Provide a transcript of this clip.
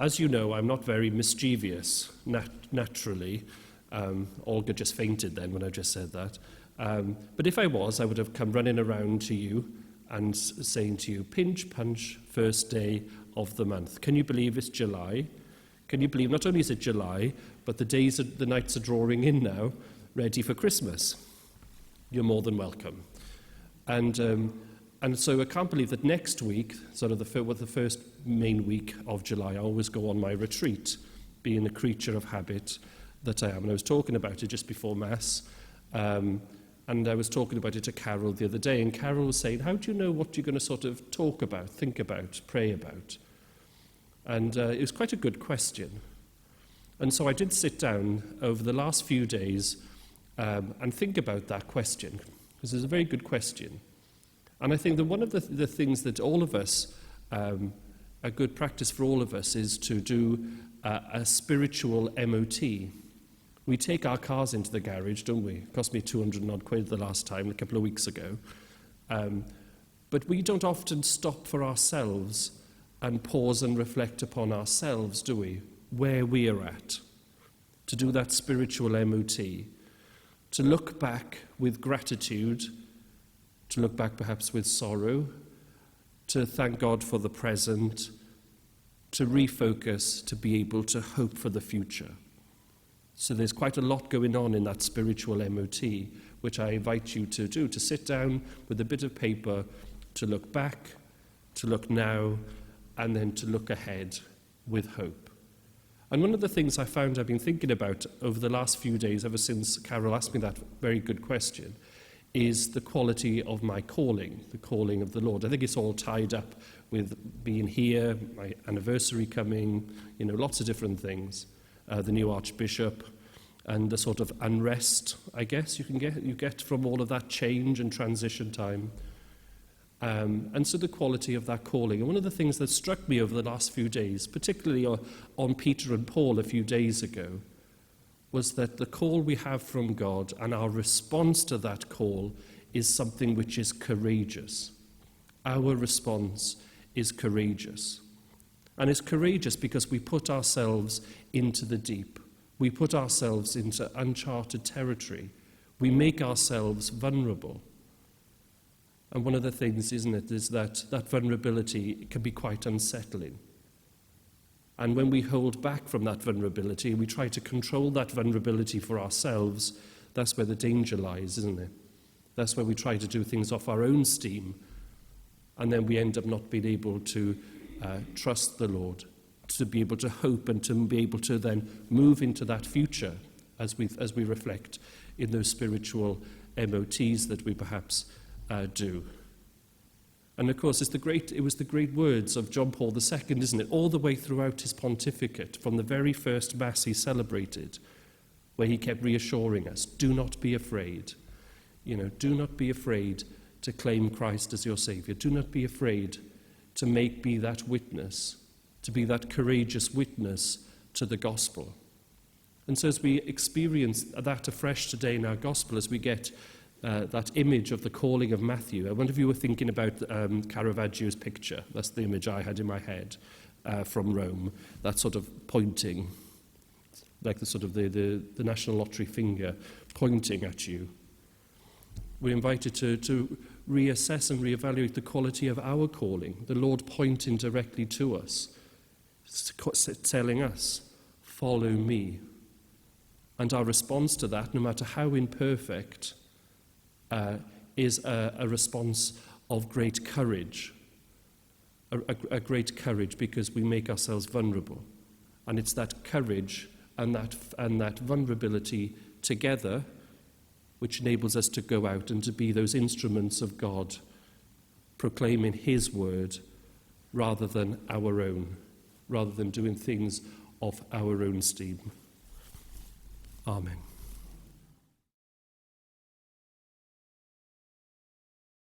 As you know, I'm not very mischievous naturally. Olga just fainted then when I just said that. But if I was, I would have come running around to you and saying to you, pinch, punch, first day of the month. Can you believe it's July? Can you believe not only is it July, but the nights are drawing in now, ready for Christmas? You're more than welcome. And so I can't believe that next week, sort of the first main week of July, I always go on my retreat, being a creature of habit that I am. And I was talking about it just before Mass, and I was talking about it to Carol the other day, and Carol was saying, how do you know what you're going to sort of talk about, think about, pray about? And it was quite a good question. And so I did sit down over the last few days and think about that question, because it's a very good question. And I think that one of the things that all of us, a good practice for all of us, is to do a spiritual MOT. We take our cars into the garage, don't we? It cost me 200 odd quid the last time, a couple of weeks ago. But we don't often stop for ourselves and pause and reflect upon ourselves, do we? Where we are at. To do that spiritual MOT. To look back with gratitude, to look back perhaps with sorrow, to thank God for the present, to refocus, to be able to hope for the future. So there's quite a lot going on in that spiritual MOT, which I invite you to do, to sit down with a bit of paper, to look back, to look now, and then to look ahead with hope. And one of the things I found I've been thinking about over the last few days, ever since Carol asked me that very good question, is the quality of my calling, the calling of the Lord. I think it's all tied up with being here, my anniversary coming, lots of different things. The new Archbishop, and the sort of unrest, I guess, you get from all of that change and transition time. And so the quality of that calling. And one of the things that struck me over the last few days, particularly on Peter and Paul a few days ago, was that the call we have from God and our response to that call is something which is courageous. Our response is courageous. And it's courageous because we put ourselves into the deep. We put ourselves into uncharted territory. We make ourselves vulnerable. And one of the things, isn't it, is that vulnerability can be quite unsettling. And when we hold back from that vulnerability and we try to control that vulnerability for ourselves, that's where the danger lies, isn't it? That's where we try to do things off our own steam, and then we end up not being able to trust the Lord, to be able to hope and to be able to then move into that future as we reflect in those spiritual MOTs that we perhaps do. And of course, it was the great words of John Paul II, isn't it? All the way throughout his pontificate, from the very first Mass he celebrated, where he kept reassuring us, do not be afraid. Do not be afraid to claim Christ as your Saviour. Do not be afraid to be that witness, to be that courageous witness to the gospel. And so as we experience that afresh today in our gospel, as we get that image of the calling of Matthew. I wonder if you were thinking about Caravaggio's picture. That's the image I had in my head from Rome. That sort of pointing, like the sort of the National Lottery finger pointing at you. We're invited to reassess and reevaluate the quality of our calling, the Lord pointing directly to us, telling us, follow me. And our response to that, no matter how imperfect, is a response of great courage, a great courage because we make ourselves vulnerable. And it's that courage and that vulnerability together which enables us to go out and to be those instruments of God, proclaiming his word rather than our own, rather than doing things of our own steam. Amen.